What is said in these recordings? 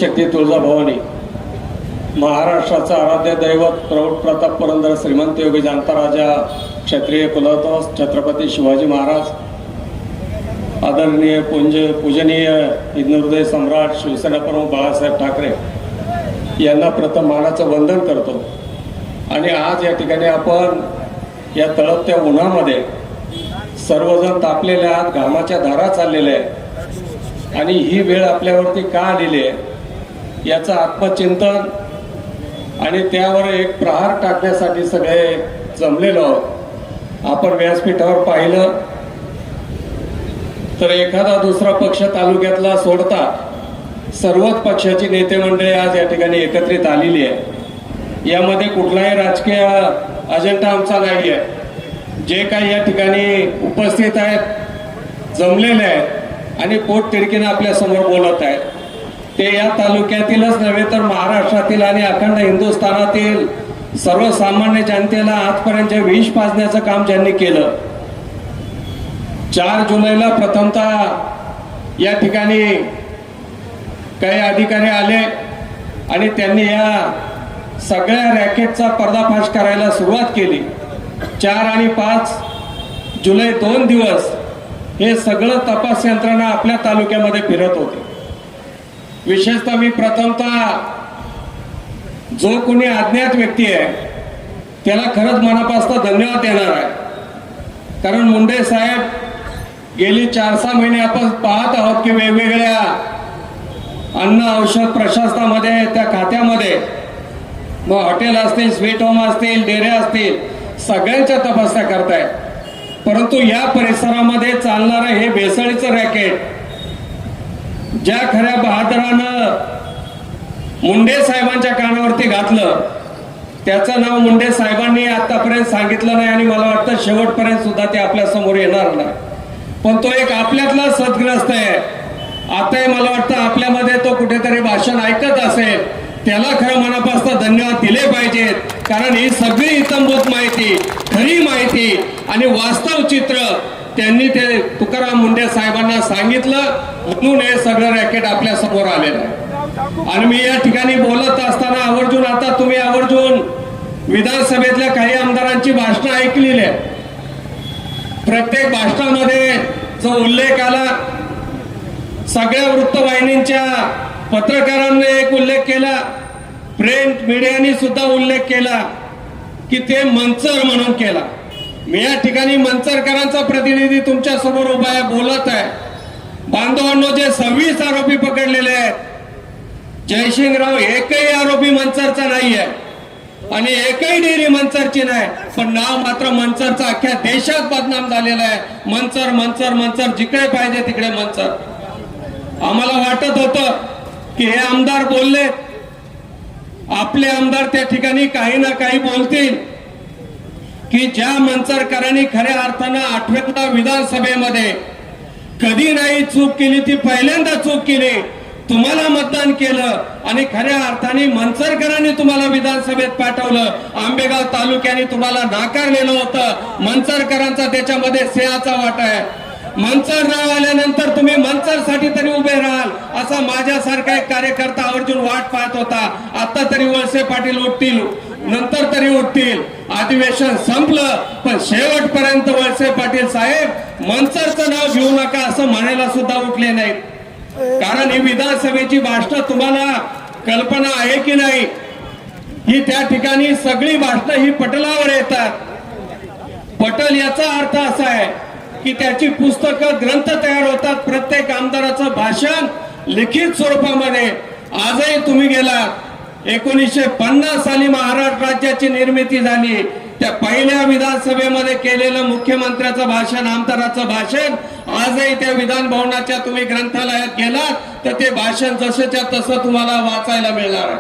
शक्ती तुळजाभवानी, महाराष्ट्राचा आराध्य दैवत प्रौढ प्रताप पुरंदर श्रीमंत योगी जाणता राजा क्षत्रिय कुलवंश छत्रपती शिवाजी महाराज, आदरणीय पूजनीय हिंदुहृदय सम्राट शिवसेना प्रमुख बाळासाहेब ठाकरे यांना प्रथम मानाचं वंदन करतो। आणि आज या ठिकाणी आपण या तळपत्या उन्हामध्ये सर्वजण तापलेले आहात, घामाच्या धारा चाललेल्या आहेत आणि ही वेळ आपल्यावरती का आलेली आहे याचं आत्मचिंतन आणि त्यावर एक प्रहार टाकण्यासाठी सगळे जमलेलो आहोत। आपण व्यासपीठावर पाहिलं तर एखादा दुसरा पक्ष तालुक्यातला सोडता सर्वच पक्षाची नेते मंडळी आज या ठिकाणी एकत्रित आलेली आहे। यामध्ये कुठलाही राजकीय अजेंडा आमचा नाही आहे। जे काही या ठिकाणी उपस्थित आहेत, जमलेले आहेत आणि पोटतिडकीने आपल्या समोर बोलत आहेत, ते या तालुक्यातीलच नव्हे तर महाराष्ट्रातील आणि अखंड हिंदुस्थानातील सर्वसामान्य जनतेला आजपर्यंत विष पाजण्याचं काम ज्यांनी केलं। 4 जुलैला प्रथमतः या ठिकाणी काही अधिकारी आले आणि त्यांनी या सगळ्या रॅकेटचा पर्दाफाश करायला सुरुवात केली। 4 आणि 5 जुलै 2 दिवस हे सगळं तपास यंत्रणा आपल्या तालुक्यामध्ये फिरत होते। विशेषतः मी प्रथमतः जो कोणी अज्ञात व्यक्ती आहे त्याला खरंच मनापासून धन्यवाद देणार आहे, कारण मुंडे साहेब गेली 4-6 महिने आपण पाहत आहोत की वेगवेगळ्या अन्न औषध प्रशासनामध्ये त्या खात्यामध्ये मग हॉटेल असतील, स्वीट होम असतील, डेरे असतील, सगळ्यांच्या तपासण्या करतायत। परंतु या परिसरामध्ये चालणारं हे भेसळीचं रॅकेट ज्या खऱ्या बहादरानं मुंडे साहेबांच्या कानावरती घातलं त्याचं नाव मुंडे साहेबांनी आतापर्यंत सांगितलं नाही आणि मला वाटतं शेवटपर्यंत सुद्धा ते आपल्या समोर येणार नाही। पण तो एक आपल्यातला सद्ग्रस्त आहे। आता मला वाटतं आपल्यामध्ये तो कुठेतरी भाषण ऐकत असेल, त्याला खरं मनापासून धन्यवाद दिले पाहिजेत, कारण ही सगळी इत्थंभूत माहिती, खरी माहिती आणि वास्तव चित्र त्यांनी ते तुकाराम मुंडे साहेबांना सांगितलं, म्हणून हे सगळं रॅकेट आपल्या समोर आलेलं आहे। आणि मी या ठिकाणी बोलत असताना आवर्जून आता तुम्ही आवर्जून विधानसभेतल्या काही आमदारांची भाषणं ऐकलेली आहेत। प्रत्येक भाषणामध्ये जो उल्लेख आला, सगळ्या वृत्तवाहिन्यांच्या पत्रकारांनी एक उल्लेख केला, प्रिंट मीडियाने सुद्धा उल्लेख केला की ते मंचर म्हणून केला। मी या ठिकाणी मंचरकरांचा प्रतिनिधी तुमच्या समोर उभा आहे, बोलत आहे। बांधवांनो, जे 26 आरोपी पकडलेले आहेत, जयसिंगराव एकही आरोपी मंचरचा नाही आहे आणि एकही डेअरी मंचरची नाही, पण नाव मात्र मंचरचं अख्ख्या देशात बदनाम झालेलं आहे। मंचर मंचर मंचर, जिकडे पाहिजे तिकडे मंचर। आम्हाला वाटत होतं की हे आमदार बोलले, आपले आमदार त्या ठिकाणी काही ना काही बोलतील की ज्या मंचरकरांनी खऱ्या अर्थानं 8व्या विधानसभेमध्ये कधी नाही चूक केली, ती पहिल्यांदा चूक केली, तुम्हाला मतदान केलं आणि खऱ्या अर्थाने मंचरकरांनी तुम्हाला विधानसभेत पाठवलं। आंबेगाव तालुक्याने तुम्हाला नाकारलेलं होतं। मंचरकरांचा त्याच्यामध्ये सिंहाचा वाटा आहे। मंचर राव आल्यानंतर तुम्ही मंचरसाठी तरी उभे राहाल असा माझ्यासारखा एक कार्यकर्ता आवर्जून वाट पाहत होता। आता तरी वळसे पाटील उठतील, नंतर तरी उठतील, अधिवेशन संपलं, पण शेवटपर्यंत वळसे पाटील साहेब मंचरचं नाव घेऊ नका असं म्हणायला सुद्धा उठले नाहीत। कारण ही विधानसभेची भाषणं तुम्हाला कल्पना आहे की नाही, ही त्या ठिकाणी सगळी भाषणं ही पटलावर येतात। पटल याचा अर्थ असा आहे की त्याची पुस्तकं, ग्रंथ तयार होतात। प्रत्येक आमदाराचं भाषण लिखित स्वरूपामध्ये। आजही तुम्ही गेला 1950 साली महाराष्ट्र राज्याची निर्मिती झाली, त्या पहिल्या विधानसभेमध्ये केलेलं मुख्यमंत्र्याचं भाषण, आमदाराचं भाषण आजही त्या विधान भवनाच्या तुम्ही ग्रंथालयात गेलात तर ते भाषण जसंच्या तसं तुम्हाला वाचायला मिळणार आहे।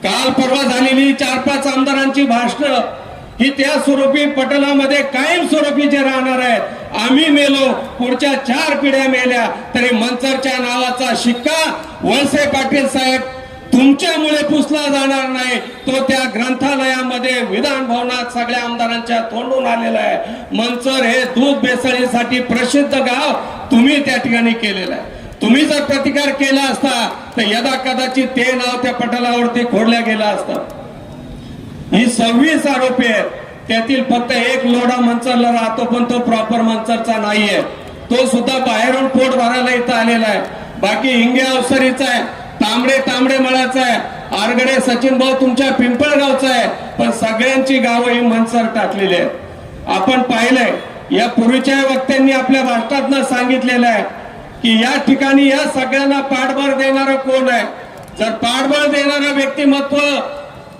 काल परवा झालेली 4-5 आमदारांची भाषणं ही त्या स्वरूपी पटलामध्ये कायम स्वरूपी जे राहणार आहेत। आम्ही मेलो, पुढच्या 4 पिढ्या मेल्या तरी मंचरच्या नावाचा शिक्का वळसे पाटील साहेब तुमच्यामुळे पुसला जाणार नाही। तो त्या ग्रंथालयामध्ये विधान भवनात सगळ्या आमदारांच्या तोंडून आलेला आहे। मंचर हे दूध भेसळीसाठी प्रसिद्ध गाव तुम्ही त्या ठिकाणी केलेलं आहे। तुम्ही जर प्रतिकार केला असता तर यदा कदाचित ते नाव त्या पटलावरती खोडल्या गेला असता. ही 26 आरोपी आहेत, त्यातील फक्त एक लोढा मंचरला राहतो पण तो प्रॉपर मंचरचा नाहीये, तो सुद्धा बाहेरून पोट भरायला इथं आलेला आहे. बाकी हिंगे अवसरीचा आहे, तांबडे मळाचा आहे, आरगडे सचिन भाऊ तुमच्या पिंपळगावचा आहे, पण सगळ्यांची गावं ही मनसर टाकलेली आहेत. आपण पाहिलंय या पूर्वीच्या वक्त्यांनी आपल्या भाषणातनं सांगितलेलं आहे की या ठिकाणी या सगळ्यांना पाठबळ देणारं कोण आहे. जर पाठबळ देणारं व्यक्तिमत्व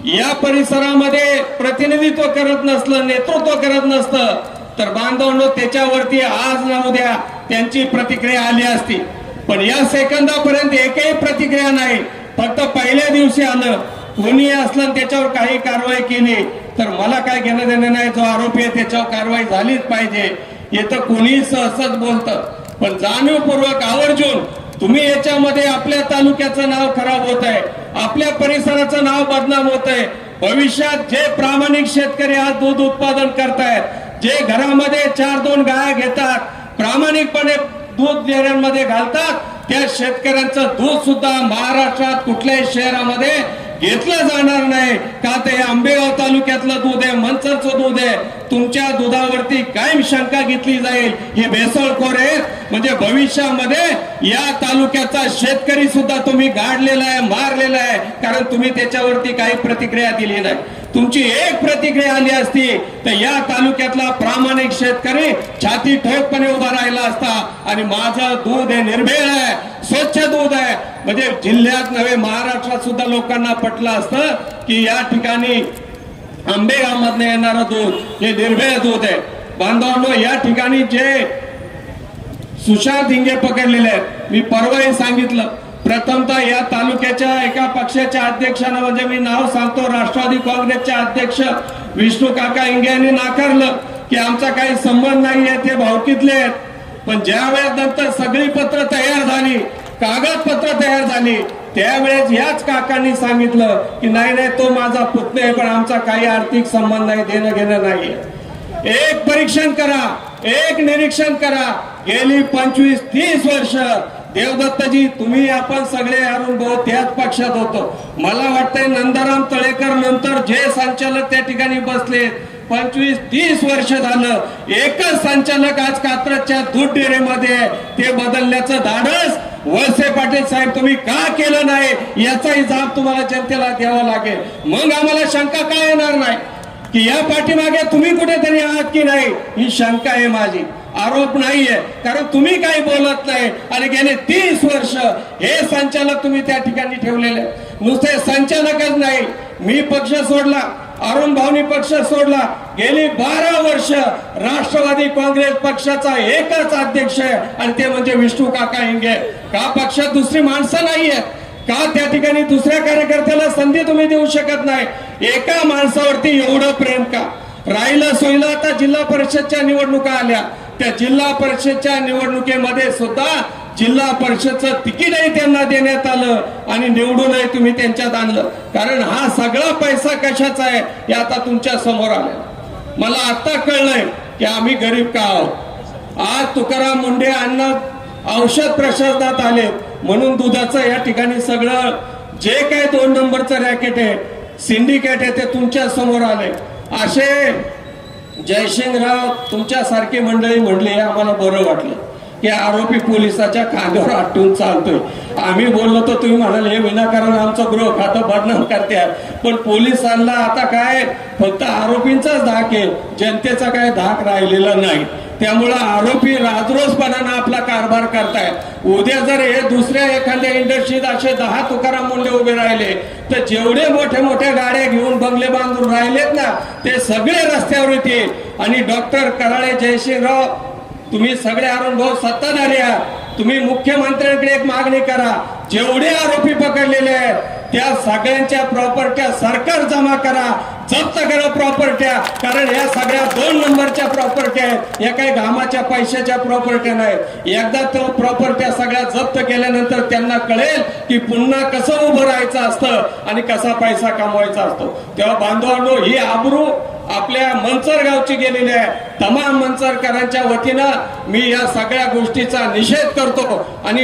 या परिसरामध्ये प्रतिनिधित्व करत नसलं, नेतृत्व करत नसतं तर बांधवांनो त्याच्यावरती आज ना उद्या त्यांची प्रतिक्रिया आली असती. पण या सेकंदापर्यंत एकही प्रतिक्रिया नाही. फक्त पहिल्या दिवशी आलं, कोणी असलं त्याच्यावर काही कारवाई केली तर मला काय घेणं देणं नाही, जो आरोपी आहे त्याच्यावर कारवाई झालीच पाहिजे. येतं कोणी सहजच बोलतं, पण जाणीवपूर्वक आवर्जून तुम्ही याच्यामध्ये आपल्या तालुक्याचं नाव खराब होत आहे, आपल्या परिसराचं नाव बदनाम होत आहे. भविष्यात जे प्रामाणिक शेतकरी आज दूध उत्पादन करतायत, जे घरामध्ये 4-2 गाय घेतात, प्रामाणिकपणे दूध डेअऱ्यांमध्ये घालतात, त्या शेतकऱ्यांचं दूध सुद्धा महाराष्ट्रात कुठल्याही शहरामध्ये घेतलं जाणार नाही. का ते आंबेगाव तालुक्यातलं दूध आहे, मनसरचं दूध आहे. तुमच्या दुधावरती कायम शंका घेतली जाईल, हे भेसळखोर आहे. म्हणजे भविष्यामध्ये या तालुक्याचा शेतकरी सुद्धा तुम्ही गाडलेला आहे, मारलेला आहे, कारण तुम्ही त्याच्यावरती काही प्रतिक्रिया दिली नाही. तुमची एक प्रतिक्रिया आली असती तर या तालुक्यातला प्रामाणिक शेतकरी छाती ठोकपणे उभा राहिला असता आणि माझं दूध हे निर्भेळ आहे, स्वच्छ दूध आहे. म्हणजे जिल्ह्यात नव्हे महाराष्ट्रात सुद्धा लोकांना पटलं असतं की या ठिकाणी आंबेगाव मधनं येणारं दूध हे निर्भेळ दूध आहे. बांधवांनो या ठिकाणी जे सुशांत हिंगे पकडलेले आहेत, मी परवाही सांगितलं, प्रथमतः या तालुक्याच्या एका पक्षाच्या अध्यक्षांना, म्हणजे मी नाव सांगतो, राष्ट्रवादी काँग्रेसचे अध्यक्ष विष्णू काका हिंगे यांनी नाकारलं की आमचा काही संबंध नाहीये, ते भावकीतले आहेत. पण ज्या वेळेस नंतर सगळी पत्र तयार झाली, कागदपत्र तयार झाली, त्यावेळेस याच काकांनी सांगितलं की नाही तो माझा पुतणे आहे, पण आमचा काही आर्थिक संबंध नाही, देणं घेणं नाहीये. एक परीक्षण करा, एक निरीक्षण करा. गेली 25-30 वर्ष देवदत्तजी तुम्ही आपण सगळे अरुण भाऊ त्याच पक्षात होतो. मला वाटतंय नंदराम तळेकर नंतर जे संचालक त्या ठिकाणी बसले, 25-30 वर्ष झालं एकच संचालक आज कात्रजच्या दूध डेअरीमध्ये, ते बदलण्याचं धाडस वळसे पाटील साहेब तुम्ही का केलं नाही याचाही जाब तुम्हाला जनतेला द्यावा लागेल. मग आम्हाला शंका काय येणार नाही की या पाठीमागे तुम्ही कुठेतरी आहात की नाही, ही शंका आहे माझी, आरोप नाहीये. कारण तुम्ही काही बोलत नाही आणि गेले 30 वर्ष हे संचालक तुम्ही त्या ठिकाणी ठेवलेले. नुसते संचालकच नाही, मी पक्ष सोडला, अरुण भाऊनी पक्ष सोडला, गेली 12 वर्ष राष्ट्रवादी काँग्रेस पक्षाचा एकच अध्यक्ष आहे आणि ते म्हणजे विष्णू काका हिंगे. का पक्षात दुसरी माणसं नाहीये? का त्या ठिकाणी दुसऱ्या कार्यकर्त्याला संधी तुम्ही देऊ शकत नाही? एका माणसावरती एवढं प्रेम का? राहिलं सोयलं आता जिल्हा परिषदच्या निवडणुका आल्या, त्या जिल्हा परिषदच्या निवडणुकीमध्ये सुद्धा जिल्हा परिषदचं तिकीटही त्यांना देण्यात आलं आणि निवडूनही तुम्ही त्यांच्यात आणलं. कारण हा सगळा पैसा कशाचा आहे हे आता तुमच्या समोर आलं. मला आता कळलंय की आम्ही गरीब का आहोत. आज तुकाराम मुंडे अन्न औषध प्रशासनात आले म्हणून दुधाचं या ठिकाणी सगळं जे काही 2 नंबरचं रॅकेट आहे, सिंडिकेट आहे, ते तुमच्या समोर आले. असे जयसिंगराव तुमच्यासारखी मंडळी म्हणली, आम्हाला बरं वाटलं की आरोपी पोलिसाच्या खांद्यावर आटून चालतोय. आम्ही बोललो तर तुम्ही म्हणाल हे विनाकारण आमचं गृह खातं बदनाम करतात. पण पोलिसांना आता काय फक्त आरोपींचाच धाक आहे, जनतेचा काय धाक राहिलेला नाही. त्यामुळं आरोपी राजरोसपणानं आपला कारभार करतायत. उद्या जर हे दुसऱ्या एखाद्या इंडस्ट्रीत असे 10 तुकाराम मुंडे उभे राहिले तर जेवढे मोठ्या मोठ्या गाड्या घेऊन बंगले बांधून राहिलेत ना ते सगळे रस्त्यावर येतील. आणि डॉक्टर कराळे, जयसिंगराव तुम्ही सगळे अरुण भाऊ सत्ताधारी आहात, तुम्ही मुख्यमंत्र्यांकडे एक मागणी करा, जेवढे आरोपी पकडलेले आहेत त्या सगळ्यांच्या प्रॉपर्ट्या सरकार जमा करा, जप्त करा प्रॉपर्ट्या. कारण या सगळ्या 2 नंबरच्या प्रॉपर्ट्या आहेत, या काही घामाच्या पैशाच्या प्रॉपर्ट्या नाहीत. एकदा तो प्रॉपर्ट्या सगळ्या जप्त केल्यानंतर त्यांना कळेल की पुन्हा कसं उभं राहायचं असतं आणि कसा पैसा कमवायचा असतो. तेव्हा बांधवांनो ही आबरू आपल्या मंचर गावची गेलेली आहे. तमाम मंचरकरांच्या वतीनं मी या सगळ्या गोष्टीचा निषेध करतो आणि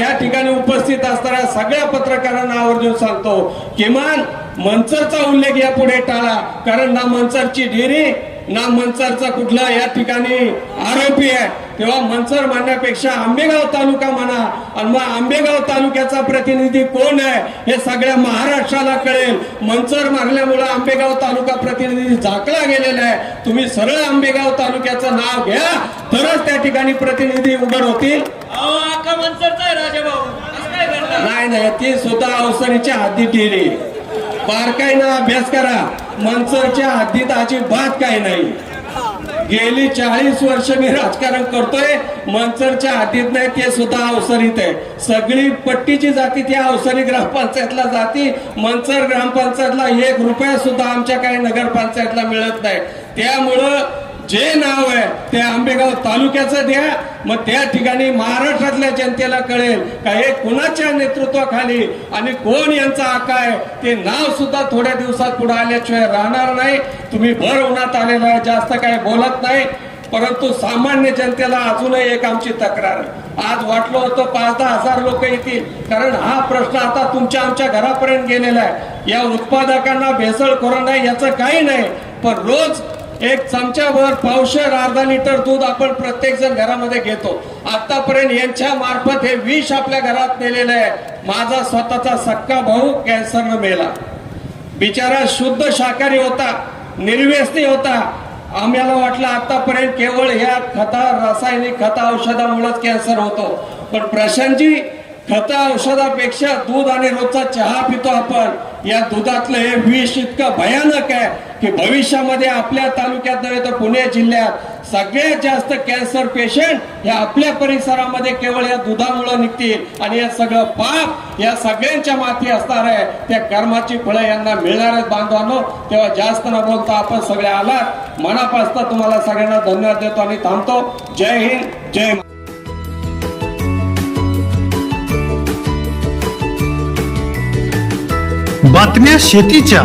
या ठिकाणी उपस्थित असणाऱ्या सगळ्या पत्रकारांना आवर्जून सांगतो, किमान मंचरचा उल्लेख यापुढे टाळा. कारण ना मंचरची डेअरी ना मंचरचा कुठला या ठिकाणी आरोपी आहे. तेव्हा मंचर म्हणण्यापेक्षा आंबेगाव तालुका म्हणा. आणि मग आंबेगाव तालुक्याचा प्रतिनिधी कोण आहे हे सगळ्या महाराष्ट्राला कळेल. मंचर मारल्यामुळे आंबेगाव तालुका प्रतिनिधी झाकला गेलेला आहे. तुम्ही सरळ आंबेगाव तालुक्याचं नाव घ्या तरच त्या ठिकाणी प्रतिनिधी उघड होतील. नाही नाही, ती सुद्धा अवसरीच्या हद्दीत गेली. बारकाईनं अभ्यास करा. मंचरच्या हद्दीत अजिबात काही नाही. गेली 40 वर्ष मी राजकारण करतोय. मंचरच्या हद्दीत नाही, ते सुद्धा अवसरीत आहे. सगळी पट्टीची जाती त्या अवसरी ग्रामपंचायतला जाती. मंचर ग्रामपंचायतला 1 रुपया सुद्धा आमच्या काही नगरपंचायतला मिळत नाही. त्यामुळं जे नाव आहे ते आंबेगाव तालुक्याचं द्या. मग त्या ठिकाणी महाराष्ट्रातल्या जनतेला कळेल का हे कुणाच्या नेतृत्वाखाली आणि कोण यांचा आका आहे. ते नाव सुद्धा थोड्या दिवसात पुढे आल्याशिवाय राहणार नाही. तुम्ही भर उन्हात आलेला आहे, जास्त काही बोलत नाही. परंतु सामान्य जनतेला अजूनही एक आमची तक्रार आहे. आज वाटलं होतं 5-10 हजार लोक येतील, कारण हा प्रश्न आता तुमच्या आमच्या घरापर्यंत गेलेला आहे. या उत्पादकांना भेसळखोरांना याचं काही नाही, पण रोज 1 चमचाभर पावशेर अर्धा लिटर दूध आपण प्रत्येक जण घरामध्ये घेतो. आतापर्यंत यांच्या मार्फत हे विष आपल्या घरात नेलेलं आहे. माझा स्वतःचा सक्का भाऊ कॅन्सरनं मेला. बिचारा शुद्ध शाकाहारी होता, निर्व्यसनी होता. आम्हाला वाटलं आतापर्यंत केवळ ह्या रासायनिक खता औषधामुळेच कॅन्सर होतो, पण प्रशांतजी खता औषधापेक्षा दूध आणि रोजचा चहा पितो आपण. या दुधातलं हे विष इतकं भयानक आहे की भविष्यामध्ये आपल्या तालुक्यात नव्हे तर पुणे जिल्ह्यात सगळ्यात जास्त कॅन्सर पेशंट हे आपल्या परिसरामध्ये केवळ या दुधामुळे निघतील. आणि हे सगळं पाप या सगळ्यांच्या माथी असणार आहे. त्या कर्माची फळं यांना मिळणार आहेत बांधवांनो. तेव्हा जास्त न बोलता आपण सगळे आलात. मनापासून तुम्हाला सगळ्यांना धन्यवाद देतो आणि थांबतो. जय हिंद, जय. बातम्या शेतीच्या,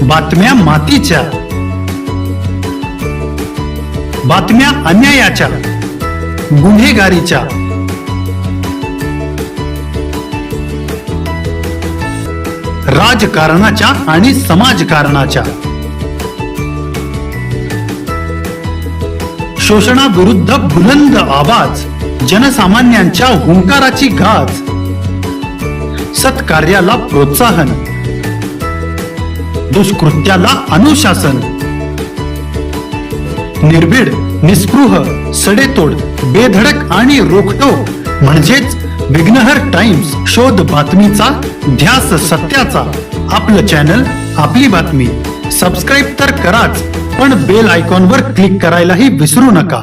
बातम्या मातीच्या, बातम्या अन्यायाच्या, गुन्हेगारीच्या, राजकारणाच्या आणि समाजकारणाच्या, शोषणाविरुद्ध बुलंद आवाज, जनसामान्यांच्या हुंकाराची गाज, सत्कार्याला प्रोत्साहन, दुष्कृत्याला अनुशासन, निर्भीड, निस्पृह, सडेतोड, बेधडक आणि रोखटोक म्हणजेच विघ्नहर टाइम्स. शोध बातमीचा, ध्यास सत्याचा. आपलं चॅनल, आपली बातमी. सबस्क्राईब तर कराच, पण बेल आयकॉनवर क्लिक करायलाही विसरू नका.